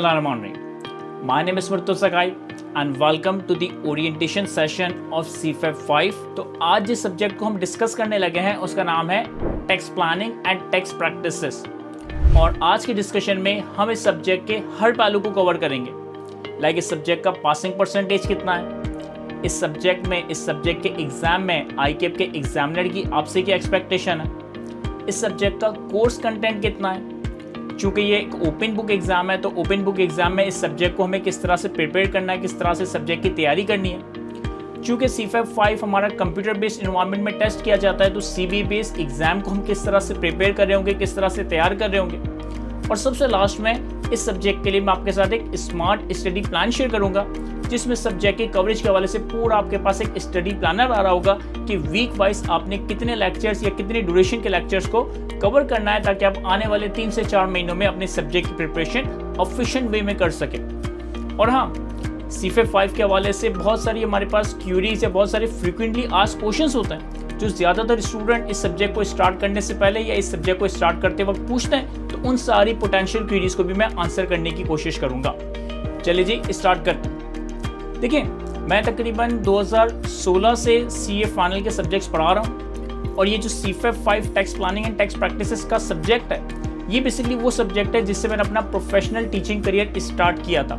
Bismillahirrahmanirrahim. My name is Murtuz Sakai and welcome to the orientation session of CFEP 5. तो आज जिस subject को हम डिस्कस करने लगे हैं उसका नाम है tax planning and tax practices. और आज के डिस्कशन में हम इस सब्जेक्ट के हर पहलू को कवर करेंगे। लाइक इस सब्जेक्ट का पासिंग परसेंटेज कितना है, इस सब्जेक्ट के एग्जाम में आईकेप के एग्जामिनर की आपसे क्या एक्सपेक्टेशन है, इस सब्जेक्ट का कोर्स कंटेंट कितना है। चूँकि ये एक ओपन बुक एग्जाम है तो ओपन बुक एग्जाम में इस सब्जेक्ट को हमें किस तरह से प्रिपेयर करना है, किस तरह से सब्जेक्ट की तैयारी करनी है। चूँकि CFEP 5 हमारा कंप्यूटर बेस्ड इन्वायरमेंट में टेस्ट किया जाता है तो CV बेस्ड एग्जाम को हम किस तरह से प्रिपेयर कर रहे होंगे, किस तरह से तैयार कर रहे होंगे। और सबसे लास्ट में इस सब्जेक्ट के लिए मैं आपके साथ एक स्मार्ट स्टडी प्लान शेयर करूंगा जिसमें सब्जेक्ट के कवरेज के हवाले से पूरा आपके पास एक स्टडी प्लानर आ रहा होगा कि वीक वाइज आपने कितने लेक्चर्स या कितनी ड्यूरेशन के लेक्चर्स को कवर करना है ताकि आप आने वाले 3 से 4 महीनों में अपने सब्जेक्ट की प्रिपरेशन एफिशिएंट वे में कर सकें। और हाँ, CFEP 5 के हवाले से बहुत सारी हमारे पास क्यूरीज या बहुत सारे फ्रीक्वेंटली आस्क्ड क्वेश्चंस होते हैं जो ज़्यादातर स्टूडेंट इस सब्जेक्ट को स्टार्ट करने से पहले या इस सब्जेक्ट को स्टार्ट करते वक्त पूछते हैं, तो उन सारी पोटेंशियल क्यूरीज को भी मैं आंसर करने की कोशिश करूँगा। चलिए जी स्टार्ट करते हैं। देखिए, मैं तकरीबन 2016 से CA फाइनल के सब्जेक्ट्स पढ़ा रहा हूँ और ये जो CFEP 5 tax planning and tax practices का सब्जेक्ट है, ये बेसिकली वो सब्जेक्ट है जिससे मैंने अपना प्रोफेशनल टीचिंग करियर स्टार्ट किया था।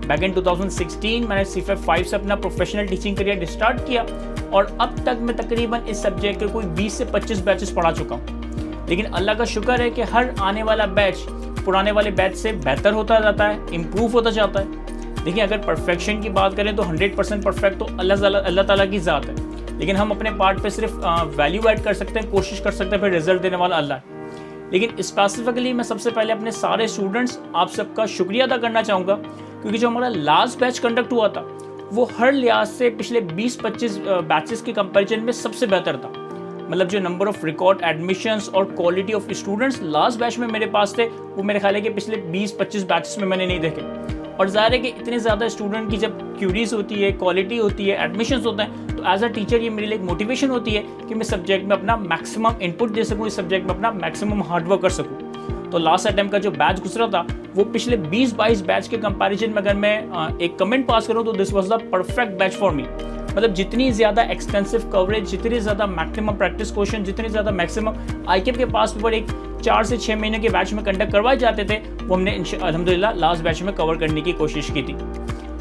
बैक इन 2016 मैंने CFEP 5 से अपना प्रोफेशनल टीचिंग करियर स्टार्ट किया और अब तक मैं तकरीबन इस सब्जेक्ट के कोई 20 से 25 बैचेस पढ़ा चुका हूँ। लेकिन अल्लाह का शुक्र है कि हर आने वाला बैच पुराने वाले बैच से बेहतर होता जाता है, इम्प्रूव होता जाता है। देखिए, अगर परफेक्शन की बात करें तो 100% परफेक्ट तो अल्लाह ताला की ज़ात है, लेकिन हम अपने पार्ट पे सिर्फ वैल्यू ऐड कर सकते हैं, कोशिश कर सकते हैं, फिर रिजल्ट देने वाला अल्लाह है। लेकिन स्पेसिफिकली मैं सबसे पहले अपने सारे स्टूडेंट्स आप सबका शुक्रिया अदा करना चाहूँगा क्योंकि जो हमारा लास्ट बैच कंडक्ट हुआ था वो हर लिहाज से पिछले 20-25 बैचेस के कंपेरिजन में सबसे बेहतर था। मतलब जो नंबर ऑफ रिकॉर्ड एडमिशन्स और quality of students last batch में मेरे पास थे वो मेरे ख्याल है कि पिछले 20-25 बैचेस में मैंने नहीं देखे। और ज़ाहिर है कि इतने ज़्यादा स्टूडेंट की जब क्यूरीज होती है, क्वालिटी होती है, एडमिशन्स होते हैं, तो एज अ टीचर ये मेरे लिए एक मोटिवेशन होती है कि मैं सब्जेक्ट में अपना मैक्सिमम इनपुट दे सकूँ, इस सब्जेक्ट में अपना मैक्सिमम हार्डवर्क कर सकूँ। तो लास्ट अटेम्प्ट का जो बैच गुजरा था वो पिछले 20-22 बैच के कंपैरिजन में अगर मैं एक कमेंट पास करूँ तो this was the perfect batch for me. मतलब जितनी ज़्यादा एक्सटेंसिव कवरेज, जितनी ज़्यादा मैक्सिमम प्रैक्टिस क्वेश्चन, जितनी ज़्यादा मैक्सिमम आईकेप के पास पेपर एक 4 से 6 महीने के बैच में कंडक्ट करवाए जाते थे वो हमने अल्हम्दुलिल्लाह लास्ट बैच में कवर करने की कोशिश की थी।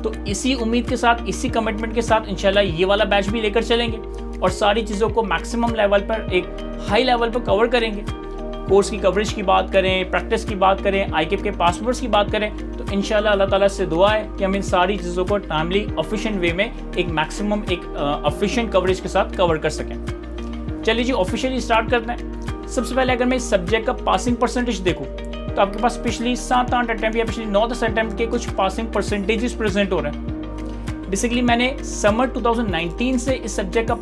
तो इसी उम्मीद के साथ, इसी कमिटमेंट के साथ इंशाल्लाह ये वाला बैच भी लेकर चलेंगे और सारी चीज़ों को मैक्सिमम लेवल पर, एक हाई लेवल पर कवर करेंगे। कोर्स की कवरेज की बात करें, प्रैक्टिस की बात करें, आईकेप के पास पेपर्स की बात करें, तो इंशाल्लाह अल्लाह ताला से दुआ है कि हम इन सारी चीज़ों को टाइमली एफिशिएंट वे में एक मैक्सिमम एक एफिशिएंट कवरेज के साथ कवर कर सकें। चलिए जी ऑफिशियली स्टार्ट करते हैं। सबसे पहले अगर मैं इस सब्जेक्ट का पासिंग परसेंटेज देखूँ तो आपके पास पिछली 7-8 अटैम्प्ट या पिछली 9-10 अटैम्प्ट के कुछ पासिंग परसेंटेजेस प्रेजेंट हो रहे हैं। बेसिकली मैंने समर 2019 से इस सब्जेक्ट का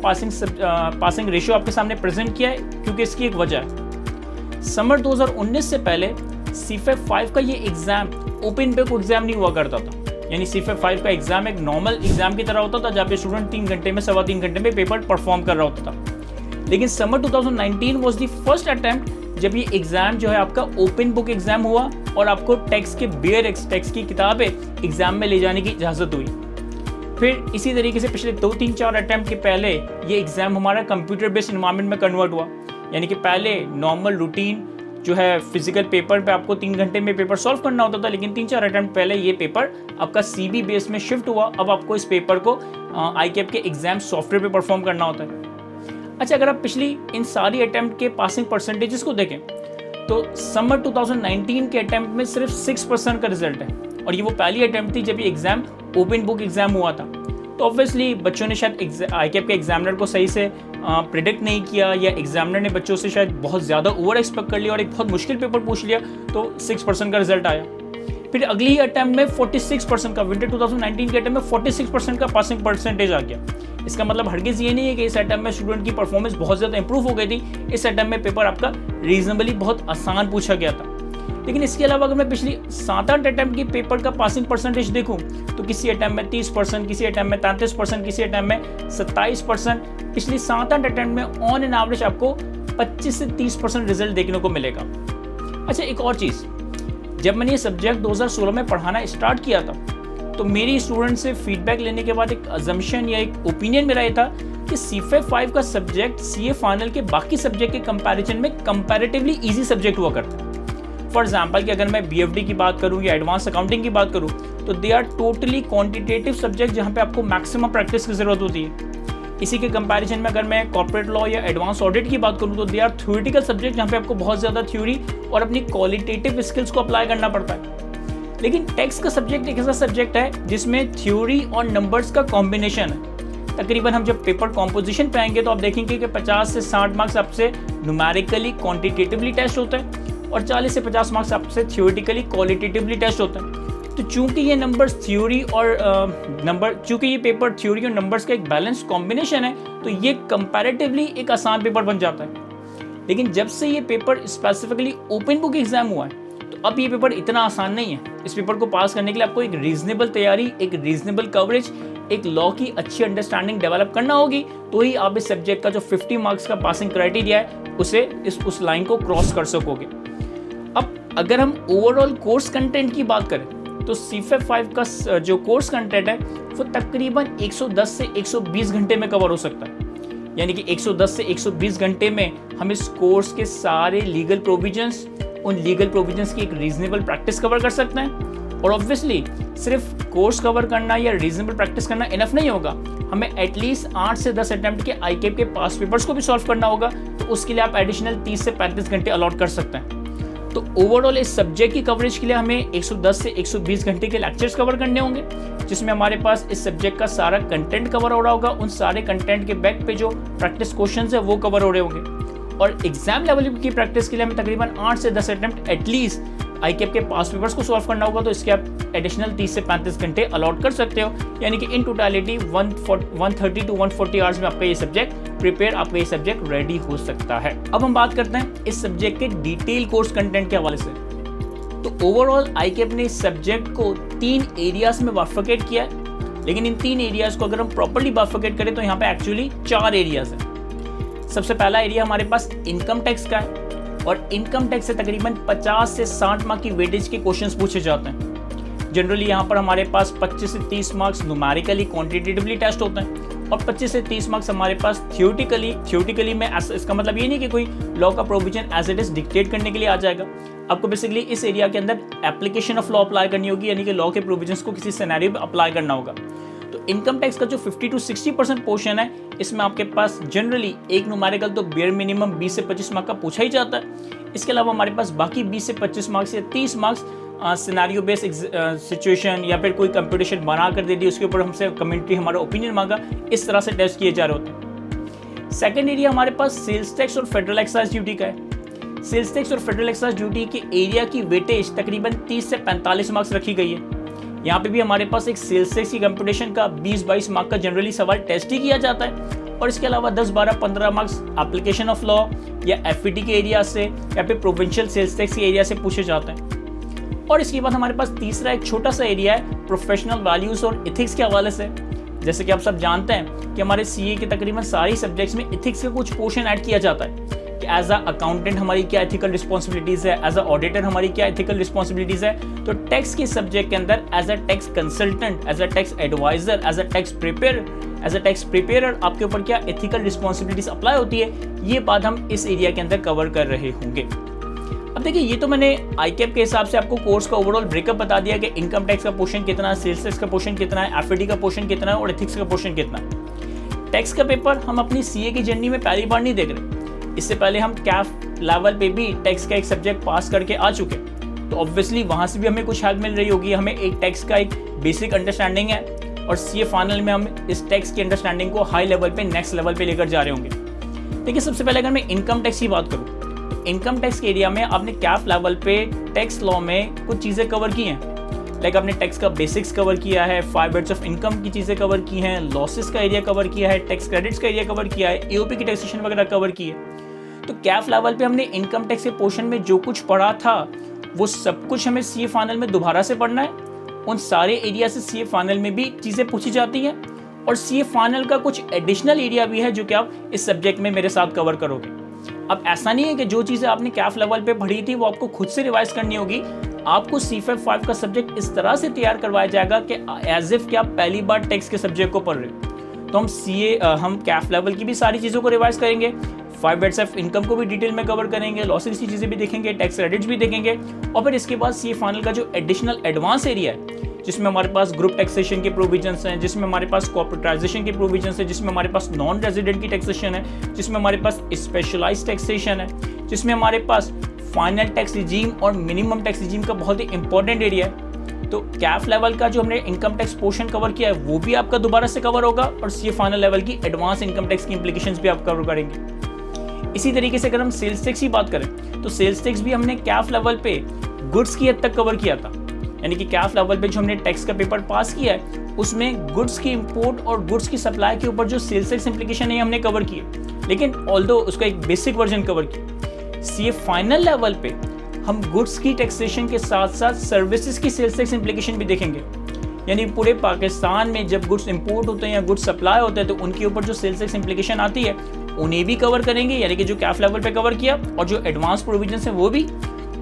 पासिंग रेशियो आपके सामने प्रेजेंट किया है क्योंकि इसकी एक वजह है। समर 2019 से पहले CFEP 5 का ये एग्जाम ओपन बुक एग्जाम नहीं हुआ करता था, यानी CFEP 5 का एग्जाम एक नॉर्मल एग्जाम की तरह होता था जहाँ पे स्टूडेंट 3 घंटे में, 3.25 घंटे में पेपर परफॉर्म कर रहा होता था। लेकिन summer 2019 was the first attempt जब ये एग्जाम जो है आपका ओपन बुक एग्जाम हुआ और आपको टेक्स्ट के टेक्स्ट की किताबें एग्जाम में ले जाने की इजाज़त हुई। फिर इसी तरीके से पिछले 2-3-4 अटेम्प्ट के पहले ये एग्जाम हमारा कंप्यूटर बेस्ड इन्वायरमेंट में कन्वर्ट हुआ, यानी कि पहले नॉर्मल रूटीन जो है फिजिकल पेपर पे आपको 3 घंटे में पेपर सॉल्व करना होता था, लेकिन 3-4 अटेम्प्ट पहले ये पेपर आपका CB बेस में शिफ्ट हुआ। अब आपको इस पेपर को आईकेप के एग्जाम सॉफ्टवेयर पे परफॉर्म करना होता है। अच्छा, अगर आप पिछली इन सारी अटेम्प्ट के पासिंग परसेंटेजेस को देखें तो समर 2019 के अटेम्प्ट में सिर्फ 6% का रिजल्ट है और ये वो पहली अटेम्प्ट थी जब ये एग्जाम ओपन बुक एग्जाम हुआ था। तो ऑब्वियसली बच्चों ने शायद आईकेप के एग्जामिनर को सही से प्रिडिक्ट नहीं किया या एग्जामिनर ने बच्चों से शायद बहुत ज़्यादा ओवर एक्सपेक्ट कर लिया और एक बहुत मुश्किल पेपर पूछ लिया, तो 6% का रिजल्ट आया। फिर अगली ही अटैम्प्ट में 46% का, विंटर 2019 के अटैम्प्ट में 46% का पासिंग परसेंटेज आ गया। इसका मतलब हरगिज़ ये नहीं है कि इस अटैम्प्ट में स्टूडेंट की परफॉर्मेंस बहुत ज़्यादा इंप्रूव हो गई थी। इस अटैम्प्ट में पेपर आपका रीजनेबली बहुत आसान पूछा गया था। लेकिन इसके अलावा अगर मैं पिछली 7-8 अटैम्प्ट की पेपर का पासिंग परसेंटेज देखूं तो किसी अटैम्प्ट में 30%, किसी अटैम्प्ट में 33%, किसी अटैम्प्ट में 27%, पिछली 7-8 अटैम्प्ट में ऑन एन एवरेज आपको 25 से 30% रिजल्ट देखने को मिलेगा। अच्छा, एक और चीज़, जब मैंने ये सब्जेक्ट 2016 में पढ़ाना स्टार्ट किया था तो मेरी स्टूडेंट से फीडबैक लेने के बाद एक अजम्पशन या एक ओपिनियन मेरा ये था कि CFA 5 का सब्जेक्ट CA फाइनल के बाकी सब्जेक्ट के कंपैरिजन में कंपैरेटिवली इजी सब्जेक्ट हुआ करता है। फॉर एग्जांपल कि अगर मैं BFD की बात करूं या एडवांस अकाउंटिंग की बात करूं तो they are totally quantitative subject जहां पे आपको मैक्सिमम प्रैक्टिस की जरूरत होती है। इसी के कंपैरिजन में अगर मैं कॉर्पोरेट लॉ या एडवांस ऑडिट की बात करूं तो दे आर थ्योरेटिकल सब्जेक्ट जहां पे आपको बहुत ज़्यादा थ्योरी और अपनी क्वालिटेटिव स्किल्स को अप्लाई करना पड़ता है। लेकिन टैक्स का सब्जेक्ट एक ऐसा सब्जेक्ट है जिसमें थ्योरी और नंबर्स का कॉम्बिनेशन है। तकरीबन हम जब पेपर कॉम्पोजिशन पे आएंगे तो आप देखेंगे कि 50 से 60 मार्क्स आपसे न्यूमेरिकली क्वांटिटेटिवली टेस्ट होता है और 40 से 50 मार्क्स आपसे थ्योरेटिकली क्वालिटेटिवली टेस्ट होता है। तो चूंकि ये नंबर्स थ्योरी और चूंकि ये पेपर थ्योरी और नंबर्स का एक बैलेंस कॉम्बिनेशन है तो ये कंपैरेटिवली एक आसान पेपर बन जाता है। लेकिन जब से ये paper specifically open book exam हुआ है तो अब ये पेपर इतना आसान नहीं है। इस पेपर को पास करने के लिए आपको एक रीजनेबल तैयारी, एक रीजनेबल कवरेज, एक लॉ की अच्छी अंडरस्टैंडिंग डेवलप करना होगी तो ही आप इस सब्जेक्ट का जो 50 मार्क्स का पासिंग क्राइटेरिया है उस लाइन को क्रॉस कर सकोगे। अब अगर हम ओवरऑल कोर्स कंटेंट की बात करें तो CFA 5 का जो कोर्स कंटेंट है वो तकरीबन 110 से 120 घंटे में कवर हो सकता है। यानी कि 110 से 120 घंटे में हम इस कोर्स के सारे लीगल प्रोविजंस, उन लीगल प्रोविजंस की एक रीजनेबल प्रैक्टिस कवर कर सकते हैं। और ऑब्वियसली सिर्फ कोर्स कवर करना या रीजनेबल प्रैक्टिस करना इनफ नहीं होगा, हमें एटलीस्ट 8 से 10 अटेम्प्ट के ICAP के पास पेपर्स को भी सॉल्व करना होगा। तो उसके लिए आप एडिशनल 30 से 35 घंटे अलॉट कर सकते हैं। तो ओवरऑल इस सब्जेक्ट की कवरेज के लिए हमें 110 से 120 घंटे के लेक्चर्स कवर करने होंगे जिसमें हमारे पास इस सब्जेक्ट का सारा कंटेंट कवर हो रहा होगा। उन सारे कंटेंट के बैक पे जो प्रैक्टिस क्वेश्चंस है वो कवर हो रहे होंगे। और एग्जाम लेवल की प्रैक्टिस के लिए हमें तकरीबन 8 से 10 अटेम्प्ट एटलीस्ट ICAP के पास पेपर्स को सॉल्व करना होगा। तो इसके आप एडिशनल 30 से 35 घंटे अलॉट कर सकते हो। यानी कि इन टोटलिटी 130 टू 140 आवर्स में आपका ये सब्जेक्ट रेडी हो सकता है। अब हम बात करते हैं इस सब्जेक्ट के डिटेल कोर्स कंटेंट के हवाले से। तो ओवरऑल ICAP ने इस सब्जेक्ट को 3 एरियाज में बाइफरकेट किया है। लेकिन इन 3 एरियाज को अगर हम प्रॉपर्ली बाइफरकेट करें तो यहाँ पे एक्चुअली 4 एरियाज हैं। सबसे पहला एरिया हमारे पास इनकम टैक्स का है और इनकम टैक्स से तकरीबन 50 से 60 मार्क की वेटेज के क्वेश्चंस पूछे जाते हैं। जनरली यहाँ पर हमारे पास 25 से 30 मार्क्स न्यूमेरिकली क्वांटिटेटिवली टेस्ट होते हैं और 25 से 30 मार्क्स हमारे पास थ्योरेटिकली में। इसका मतलब ये नहीं कि कोई लॉ का provision as it is dictate करने के लिए आ जाएगा। आपको बेसिकली इस एरिया के अंदर एप्लीकेशन ऑफ लॉ अप्लाई करनी होगी, यानी कि लॉ के प्रोविजंस को किसी सिनेरियो में अप्लाई करना होगा। तो इनकम टैक्स का जो 50 to 60% पोर्शन है इसमें आपके पास जनरली एक न्यूमेरिकल तो बेयर मिनिमम 20 से 25 मार्क का पूछा ही जाता है। इसके अलावा हमारे पास बाकी 20 से 25 मार्क्स या 30 मार्क्स सिनेरियो बेस्ड सिचुएशन या फिर कोई कंपटीशन बना कर दे दी, उसके ऊपर हमसे कमेंट्री, हमारा ओपिनियन मांगा, इस तरह से टेस्ट किए जा रहे होते हैं। सेकेंड एरिया हमारे पास सेल्स टैक्स और फेडरल एक्साइज ड्यूटी का है। सेल्स टैक्स और फेडरल एक्साइज ड्यूटी के एरिया की वेटेज तकरीबन 30 से 45 मार्क्स रखी गई है। यहाँ पे भी हमारे पास एक सेल्स टैक्स की कंपटीशन का 20-22 मार्क का जनरली सवाल टेस्ट ही किया जाता है और इसके अलावा 10-12-15 मार्क्स एप्लीकेशन ऑफ लॉ या FET के एरिया से या फिर प्रोविंशियल सेल्स टैक्स के एरिया से पूछे जाते हैं। और इसके बाद हमारे पास तीसरा एक छोटा सा एरिया है प्रोफेशनल वैल्यूज और इथिक्स के हवाले से। जैसे कि आप सब जानते हैं कि हमारे CA के तकरीबन सारी सब्जेक्ट्स में इथिक्स का कुछ पोर्शन ऐड किया जाता है कि एज अ अकाउंटेंट हमारी क्या एथिकल रिस्पॉन्सिबिलिटीज है, एज अ ऑडिटर हमारी क्या एथिकल रिस्पॉन्सिबिलिटीज है। तो टैक्स के सब्जेक्ट के अंदर as a tax consultant, as a tax advisor, as a tax preparer आपके ऊपर क्या एथिकल रिस्पॉन्सिबिलिटीज अप्लाई होती है, ये बात हम इस एरिया के अंदर कवर कर रहे होंगे। अब देखिए, ये तो मैंने ICAP के हिसाब से आपको कोर्स का ओवरऑल ब्रेकअप बता दिया कि इनकम टैक्स का पोर्शन कितना है, सेल्स टैक्स का पोर्शन कितना है, FET का पोर्शन कितना है और एथिक्स का पोर्शन कितना है। टैक्स का पेपर हम अपनी CA की जर्नी में पहली बार नहीं देख रहे। इससे पहले हम CAF लेवल पे भी टैक्स का एक सब्जेक्ट पास करके आ चुके, तो ऑब्वियसली वहाँ से भी हमें कुछ हेल्प मिल रही होगी। हमें एक टैक्स का एक बेसिक अंडरस्टैंडिंग है और CA फाइनल में हम इस टैक्स की अंडरस्टैंडिंग को हाई लेवल पे, नेक्स्ट लेवल पे लेकर जा रहे होंगे। देखिए, सबसे पहले अगर मैं इनकम टैक्स की बात करूँ तो इनकम टैक्स के एरिया में आपने CAF लेवल पे टैक्स लॉ में कुछ चीज़ें कवर की हैं। लाइक आपने टैक्स का बेसिक्स कवर किया है, 5 बेड्स ऑफ इनकम की चीज़ें कवर की हैं, लॉसेस का एरिया कवर किया है, टैक्स क्रेडिट्स का एरिया कवर किया है, AOP की टैक्सेशन वगैरह कवर की है। तो CAF लेवल पे हमने इनकम टैक्स के पोर्शन में जो कुछ पढ़ा था वो सब कुछ हमें CA फाइनल में दोबारा से पढ़ना है। उन सारे एरिया से CA फाइनल में भी चीज़ें पूछी जाती हैं और CA फाइनल का कुछ एडिशनल एरिया भी है जो कि आप इस सब्जेक्ट में मेरे साथ कवर करोगे। अब ऐसा नहीं है कि जो चीज़ें आपने CAF लेवल पे पढ़ी थी वो आपको खुद से रिवाइज करनी होगी। आपको C5 का सब्जेक्ट इस तरह से तैयार करवाया जाएगा कि एज इफ कि आप पहली बार टैक्स के सब्जेक्ट को पढ़ रहे हो। तो हम कैफ लेवल की भी सारी चीज़ों को रिवाइज करेंगे, 5 बेट्स ऑफ इनकम को भी डिटेल में कवर करेंगे, लॉसेस की चीज़ें भी देखेंगे, टैक्स क्रेडिट्स भी देखेंगे, और फिर इसके बाद CA फाइनल का जो एडिशनल एडवांस एरिया है, जिसमें हमारे पास ग्रुप टैक्सेशन के प्रोविजंस हैं, जिसमें हमारे पास कॉर्पोरेटाइजेशन के प्रोविजंस हैं, जिसमें हमारे पास नॉन रेजिडेंट की टैक्सेशन है, जिसमें हमारे पास स्पेशलाइज्ड टैक्सेशन है, जिसमें हमारे पास फाइनल टैक्स रिजीम और मिनिमम टैक्स रिजीम का बहुत ही इंपॉर्टेंट एरिया है। तो कैफ लेवल का जो हमने इनकम टैक्स पोर्शन कवर किया है वो भी आपका दोबारा से कवर होगा, और CA फाइनल लेवल की एडवांस इनकम टैक्स की इंप्लीकेशंस भी आप कवर करेंगे। इसी तरीके से अगर हम सेल्स टैक्स की बात करें तो सेल्स टैक्स भी हमने कैफ लेवल पे गुड्स की हद तक कवर किया था, यानी कि कैफ लेवल पे जो हमने टैक्स का पेपर पास किया है उसमें गुड्स की इंपोर्ट और गुड्स की सप्लाई के ऊपर जो सेल्स टैक्स इंप्लीकेशन है हमने कवर किए, लेकिन ऑल्दो उसका एक बेसिक वर्जन कवर किया। CA फाइनल लेवल पे हम गुड्स की टैक्सेशन के साथ साथ सर्विसेज की सेल्स टैक्स इंप्लीकेशन भी देखेंगे, यानी पूरे पाकिस्तान में जब गुड्स इंपोर्ट होते हैं या गुड्स सप्लाई होते हैं तो उनके ऊपर जो सेल्स टैक्स इंप्लीकेशन आती है उन्हें भी कवर करेंगे, यानी कि जो कैफ लेवल पे कवर किया और जो एडवांस प्रोविजंस हैं वो भी,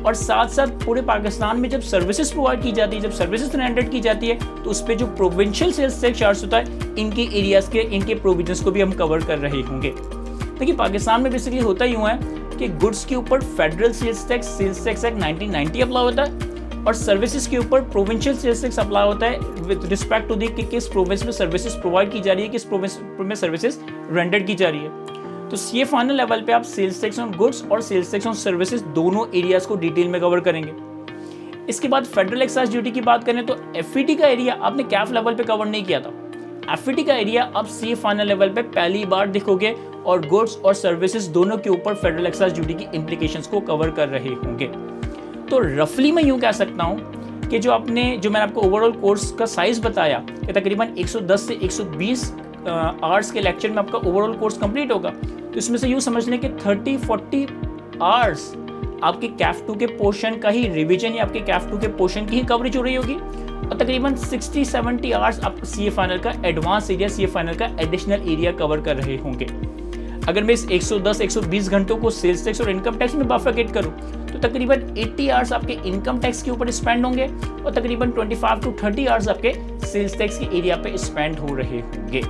और साथ साथ पूरे पाकिस्तान में जब सर्विसेज प्रोवाइड की जाती है, जब सर्विसेज रेंडर की जाती है तो उस पर जो प्रोविंशियल सेल्स टैक्स चार्ज होता है इनके एरियाज के इनके प्रोविजंस को भी हम कवर कर रहे होंगे। देखिए पाकिस्तान में बेसिकली होता यूँ है कि गुड्स के ऊपर federal sales tax act 1990 apply होता है, और सर्विसेज के ऊपर प्रोविंशियल सेल्स टैक्स अप्लाई होता है विद रिस्पेक्ट टू दी कि किस प्रोविंस में सर्विसेज प्रोवाइड की जा रही है, किस प्रोविंस में सर्विसेज रेंडर की जा रही है। तो CA फाइनल लेवल पे आप सेल्स टैक्स ऑन गुड्स और सेल्स टैक्स ऑन सर्विसेज दोनों एरियाज को डिटेल में कवर करेंगे। इसके बाद फेडरल एक्साइज ड्यूटी की बात करें तो FET का एरिया आपने कैफ लेवल पे कवर नहीं किया था। FET का एरिया अब CA फाइनल लेवल पे पहली बार दिखोगे और गुड्स और सर्विसेज दोनों के ऊपर फेडरल एक्साइज ड्यूटी की इंप्लीकेशंस को कवर कर रहे होंगे। तो रफली मैं यूँ कह सकता हूँ कि जो मैंने आपको ओवरऑल कोर्स का साइज बताया कि तकरीबन 110 से 120 आवर्स के लेक्चर में आपका ओवरऑल कोर्स कंप्लीट होगा, तो इसमें से यूँ समझ लें कि 30-40 आवर्स आपके कैफ 2 के पोर्शन का ही रिवीजन या आपके कैफ 2 के पोर्शन की ही कवरेज हो रही होगी, और तकरीबन 60-70 आवर्स आप CA फाइनल का एडवांस एरिया, CA फाइनल का एडिशनल एरिया कवर कर रहे होंगे। अगर मैं इस 110-120 घंटों को सेल्स टैक्स और इनकम टैक्स में बाइफरकेट करूं तो तकरीबन 80 आवर्स आपके इनकम टैक्स के ऊपर स्पेंड होंगे और तकरीबन 25-30 आवर्स आपके सेल्स टैक्स के एरिया पे स्पेंड हो रहे होंगे।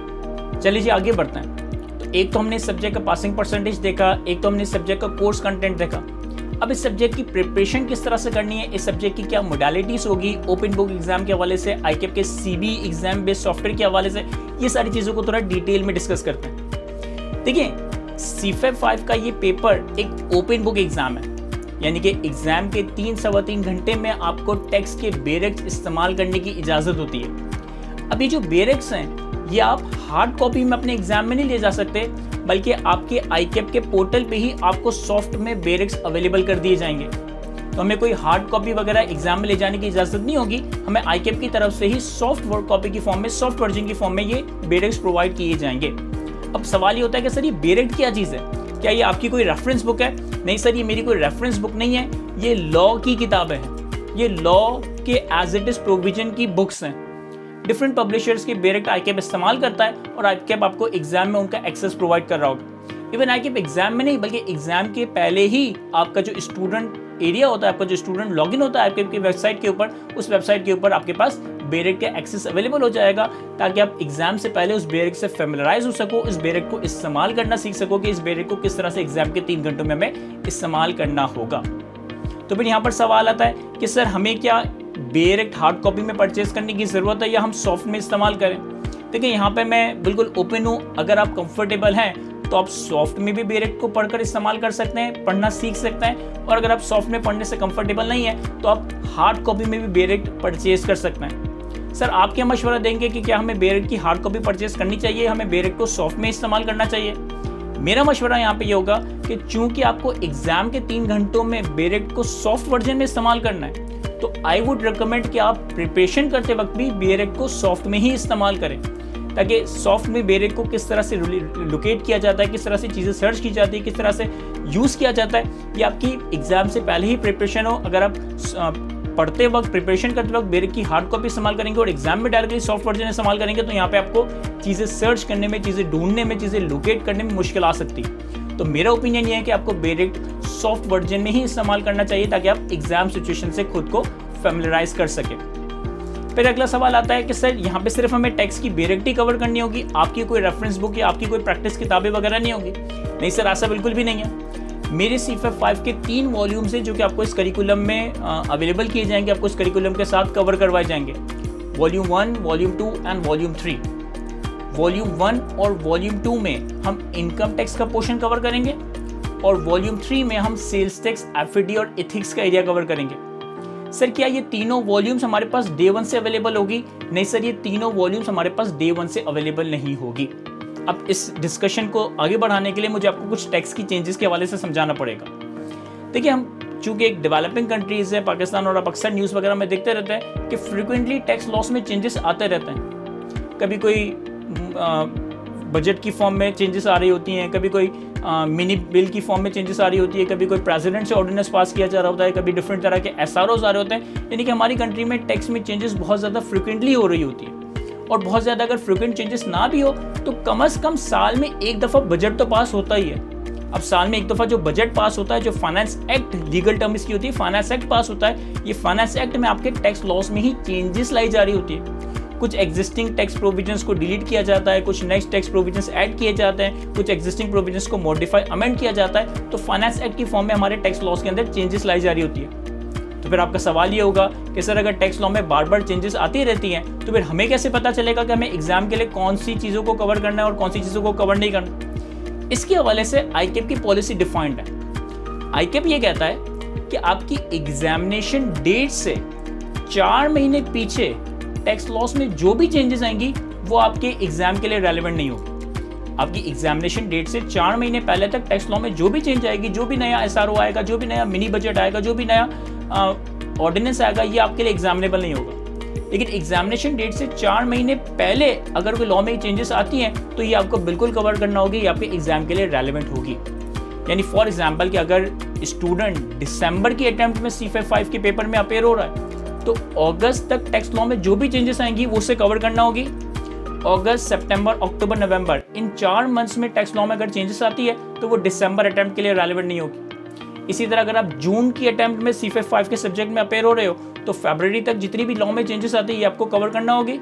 चलिए जी आगे बढ़ते हैं। तो एक तो हमने इस सब्जेक्ट का पासिंग परसेंटेज देखा, एक तो हमने इस सब्जेक्ट का कोर्स कंटेंट देखा। अब इस सब्जेक्ट की प्रिपरेशन किस तरह से करनी है, इस सब्जेक्ट की क्या मोडालिटीज होगी, ओपन बुक एग्जाम के हवाले से, ICAP के CB एग्जाम बेस्ड सॉफ्टवेयर के हवाले से, ये सारी चीज़ों को थोड़ा डिटेल में डिस्कस करते हैं। देखिए C5 का ये पेपर एक ओपन बुक एग्जाम है, यानी कि एग्जाम के 3-3.25 घंटे में आपको टेक्स्ट के बेरेक्स इस्तेमाल करने की इजाज़त होती है। अब ये जो बेरेक्स हैं ये आप हार्ड कॉपी में अपने एग्जाम में नहीं ले जा सकते, बल्कि आपके ICAP के पोर्टल पे ही आपको सॉफ्ट में बेरेक्स अवेलेबल कर दिए जाएंगे। तो हमें कोई हार्ड कॉपी वगैरह एग्जाम में ले जाने की इजाज़त नहीं होगी, हमें ICAP की तरफ से ही सॉफ्ट कॉपी की फॉर्म में, सॉफ्ट वर्जन की फॉर्म में ये बेरेक्स प्रोवाइड किए जाएंगे। अब सवाल ये होता है कि सर ये बेरेक्ट क्या चीज़ है, क्या ये आपकी कोई रेफरेंस बुक है? नहीं सर, ये मेरी कोई रेफरेंस बुक नहीं है, ये लॉ की किताबें हैं, ये लॉ के एज इट इज प्रोविजन की बुक्स हैं। डिफरेंट पब्लिशर्स के बेरेक्ट ICAP इस्तेमाल करता है और ICAP आपको एग्जाम में उनका एक्सेस प्रोवाइड कर रहा होगा। इवन ICAP एग्जाम में नहीं बल्कि एग्जाम के पहले ही आपका जो स्टूडेंट एरिया होता है, आपका जो स्टूडेंट लॉगिन होता है ICAP की वेबसाइट के ऊपर, उस वेबसाइट के ऊपर आपके पास बेरेक्ट का एक्सेस अवेलेबल हो जाएगा, ताकि आप एग्जाम से पहले उस बेरेक्ट से फेमिलराइज हो सको, इस बेरेक्ट को इस्तेमाल करना सीख सको कि इस बेरेक्ट को किस तरह से एग्जाम के 3 घंटों में हमें इस्तेमाल करना होगा। तो फिर यहाँ पर सवाल आता है कि सर हमें क्या बेरेक्ट हार्ड कॉपी में परचेज करने की ज़रूरत है या हम सॉफ्ट में इस्तेमाल करें? देखिए यहाँ पे मैं बिल्कुल ओपन हूँ, अगर आप कंफर्टेबल हैं तो आप सॉफ्ट में भी बेरेक्ट को पढ़कर इस्तेमाल कर सकते हैं, पढ़ना सीख सकते हैं, और अगर आप सॉफ्ट में पढ़ने से कंफर्टेबल नहीं है तो आप हार्ड कॉपी में भी बेरेक्ट परचेज कर सकते हैं। सर आप क्या मशवरा देंगे कि क्या हमें बेरेक्ट की हार्ड कॉपी परचेज करनी चाहिए, हमें बेरेक्ट को सॉफ्ट में इस्तेमाल करना चाहिए? मेरा मशवरा यहाँ पे ये होगा कि चूंकि आपको एग्जाम के 3 घंटों में बेरेक्ट को सॉफ्ट वर्जन में इस्तेमाल करना है, तो आई वुड रिकमेंड कि आप प्रिपरेशन करते वक्त भी बेरेक्ट को सॉफ्ट में ही इस्तेमाल करें, ताकि सॉफ्ट में बेरेक्ट को किस तरह से लोकेट किया जाता है, किस तरह से चीज़ें सर्च की जाती है, किस तरह से यूज़ किया जाता है, ये आपकी एग्जाम से पहले ही प्रिपरेशन हो। अगर आप पढ़ते वक्त, प्रिपरेशन करते वक्त बेरेक्ट की हार्ड कॉपी इस्तेमाल करेंगे और एग्जाम में डायरेक्टली सॉफ्ट वर्जन इस्तेमाल करेंगे, तो यहाँ पे आपको चीज़ें सर्च करने में, चीज़ें ढूंढने में, चीज़ें लोकेट करने में मुश्किल आ सकती है। तो मेरा ओपिनियन ये है कि आपको बेरेक्ट सॉफ्ट वर्जन में ही इस्तेमाल करना चाहिए, ताकि आप एग्जाम सिचुएशन से खुद को फेमिलराइज कर सके। फिर अगला सवाल आता है कि सर यहाँ पे सिर्फ हमें टैक्स की बेरेक्टी कवर करनी होगी, आपकी कोई रेफरेंस बुक या आपकी कोई प्रैक्टिस किताबें वगैरह नहीं होगी? नहीं सर, ऐसा बिल्कुल भी नहीं है। मेरे CFF 5 के 3 वॉल्यूम्स हैं जो कि आपको इस करिकुलम में अवेलेबल किए जाएंगे, आपको इस करिकुलम के साथ कवर करवाए जाएंगे। Volume 1, volume 2 and volume 3। Volume 1 और वॉल्यूम 2 में हम इनकम टैक्स का पोर्शन कवर करेंगे और वॉल्यूम 3 में हम सेल्स टैक्स, एफडी और एथिक्स का एरिया कवर करेंगे। सर क्या ये तीनों वॉल्यूम्स हमारे पास डे 1 से अवेलेबल होगी? नहीं सर, ये तीनों वॉल्यूम्स हमारे पास डे 1 से अवेलेबल नहीं होगी। अब इस डिस्कशन को आगे बढ़ाने के लिए मुझे आपको कुछ टैक्स की चेंजेस के हवाले से समझाना पड़ेगा। देखिए, हम चूंकि एक डेवलपिंग कंट्रीज है पाकिस्तान, और आप अक्सर न्यूज़ वगैरह में देखते रहते हैं कि फ्रिक्वेंटली टैक्स लॉस में चेंजेस आते रहते हैं। कभी कोई बजट की फॉर्म में चेंजेस आ रही होती हैं, कभी कोई मिनी बिल की फॉर्म में चेंजेस आ रही होती है, कभी कोई प्रेसिडेंट से ऑर्डिनेंस पास किया जा रहा होता है, कभी डिफरेंट तरह के SROs आ रहे होते हैं। यानी कि हमारी कंट्री में टैक्स में चेंजेस बहुत ज़्यादा फ्रिक्वेंटली हो रही होती है। और बहुत ज़्यादा अगर फ्रिक्वेंट चेंजेस ना भी हो तो कम से कम साल में एक दफ़ा बजट तो पास होता ही है। अब साल में एक दफ़ा जो बजट पास होता है, जो फाइनेंस एक्ट, लीगल टर्म इसकी होती है, फाइनेंस एक्ट पास होता है। ये फाइनेंस एक्ट में आपके टैक्स लॉस में ही चेंजेस लाई जा रही होती है। कुछ एग्जिस्टिंग टैक्स प्रोविजंस को डिलीट किया जाता है, कुछ नेक्स्ट टैक्स प्रोविजंस ऐड किए जाते हैं, कुछ एग्जिस्टिंग प्रोविजंस को मॉडिफाई, अमेंड किया जाता है। तो फाइनेंस एक्ट की फॉर्म में हमारे टैक्स लॉस के अंदर चेंजेस लाई जा रही होती है। तो फिर आपका सवाल ये होगा कि सर अगर टैक्स लॉ में बार बार चेंजेस आती रहती हैं तो फिर हमें कैसे पता चलेगा कि हमें एग्जाम के लिए कौन सी चीज़ों को कवर करना है और कौन सी चीज़ों को कवर नहीं करना? इसके हवाले से ICAP की पॉलिसी डिफाइंड है। ICAP ये कहता है कि आपकी एग्जामिनेशन डेट से 4 महीने पीछे टैक्स लॉस में जो भी चेंजेस आएंगी वो आपके एग्जाम के लिए रेलेवेंट नहीं होगी। आपकी एग्जामिनेशन डेट से 4 महीने पहले तक टैक्स लॉ में जो भी चेंज आएगी, जो भी नया SRO आएगा, जो भी नया मिनी बजट आएगा, जो भी नया ऑर्डिनेंस आएगा, ये आपके लिए एग्जामिनेबल नहीं होगा। लेकिन एग्जामिनेशन डेट से 4 महीने पहले अगर कोई लॉ में चेंजेस आती हैं तो ये आपको बिल्कुल कवर करना होगी, ये आपके एग्जाम के लिए रेलेवेंट होगी। यानी फॉर एग्जाम्पल कि अगर स्टूडेंट दिसंबर की अटेम्प्ट में CFF 5 के पेपर में अपेयर हो रहा है तो अगस्त तक टैक्स लॉ में जो भी चेंजेस आएंगी वो उसे कवर करना होगी। अगस्त, सितंबर, अक्टूबर, नवंबर, इन 4 मंथ्स में टैक्स लॉ में अगर चेंजेस आती है तो वो दिसंबर अटेम्प्ट के लिए रेलेवेंट नहीं होगी। इसी तरह अगर आप जून की अटेम्प्ट में CFF 5 के सब्जेक्ट में अपेयर हो रहे हो तो फरवरी तक जितनी भी लॉ में चेंजेस आती है ये आपको कवर करना होगी।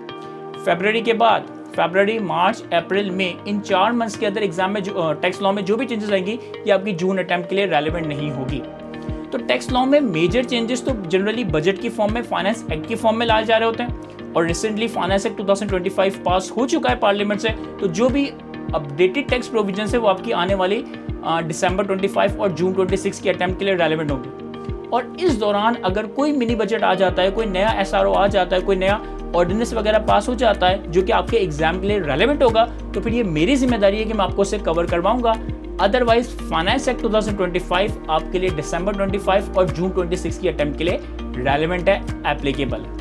फरवरी के बाद फरवरी, मार्च, अप्रैल, मई, इन 4 मंथ्स के अंदर एग्जाम में टैक्स लॉ में जो भी चेंजेस आएंगी ये आपकी जून अटेम्प्ट के लिए रेलेवेंट नहीं होगी। तो टैक्स लॉ में मेजर चेंजेस तो जनरली बजट की फॉर्म में, फाइनेंस एक्ट की फॉर्म में लाए जा रहे होते हैं। और रिसेंटली फाइनेंस एक्ट 2025 पास हो चुका है पार्लियामेंट से, तो जो भी अपडेटेड टैक्स प्रोविजन है वो आपकी आने वाली दिसंबर 25 और जून 26 की अटेम्प्ट के लिए रेलेवेंट होगी। और इस दौरान अगर कोई मिनी बजट आ जाता है, कोई नया SRO आ जाता है, कोई नया ऑर्डिनेंस वगैरह पास हो जाता है जो कि आपके एग्जाम के लिए रेलेवेंट होगा, तो फिर ये मेरी जिम्मेदारी है कि मैं आपको उसे कवर करवाऊंगा। अदरवाइज फाइनेंस एक्ट 2025 आपके लिए दिसंबर 25 और जून 26 की अटेम्प्ट के लिए रेलेवेंट है, एप्लीकेबल है।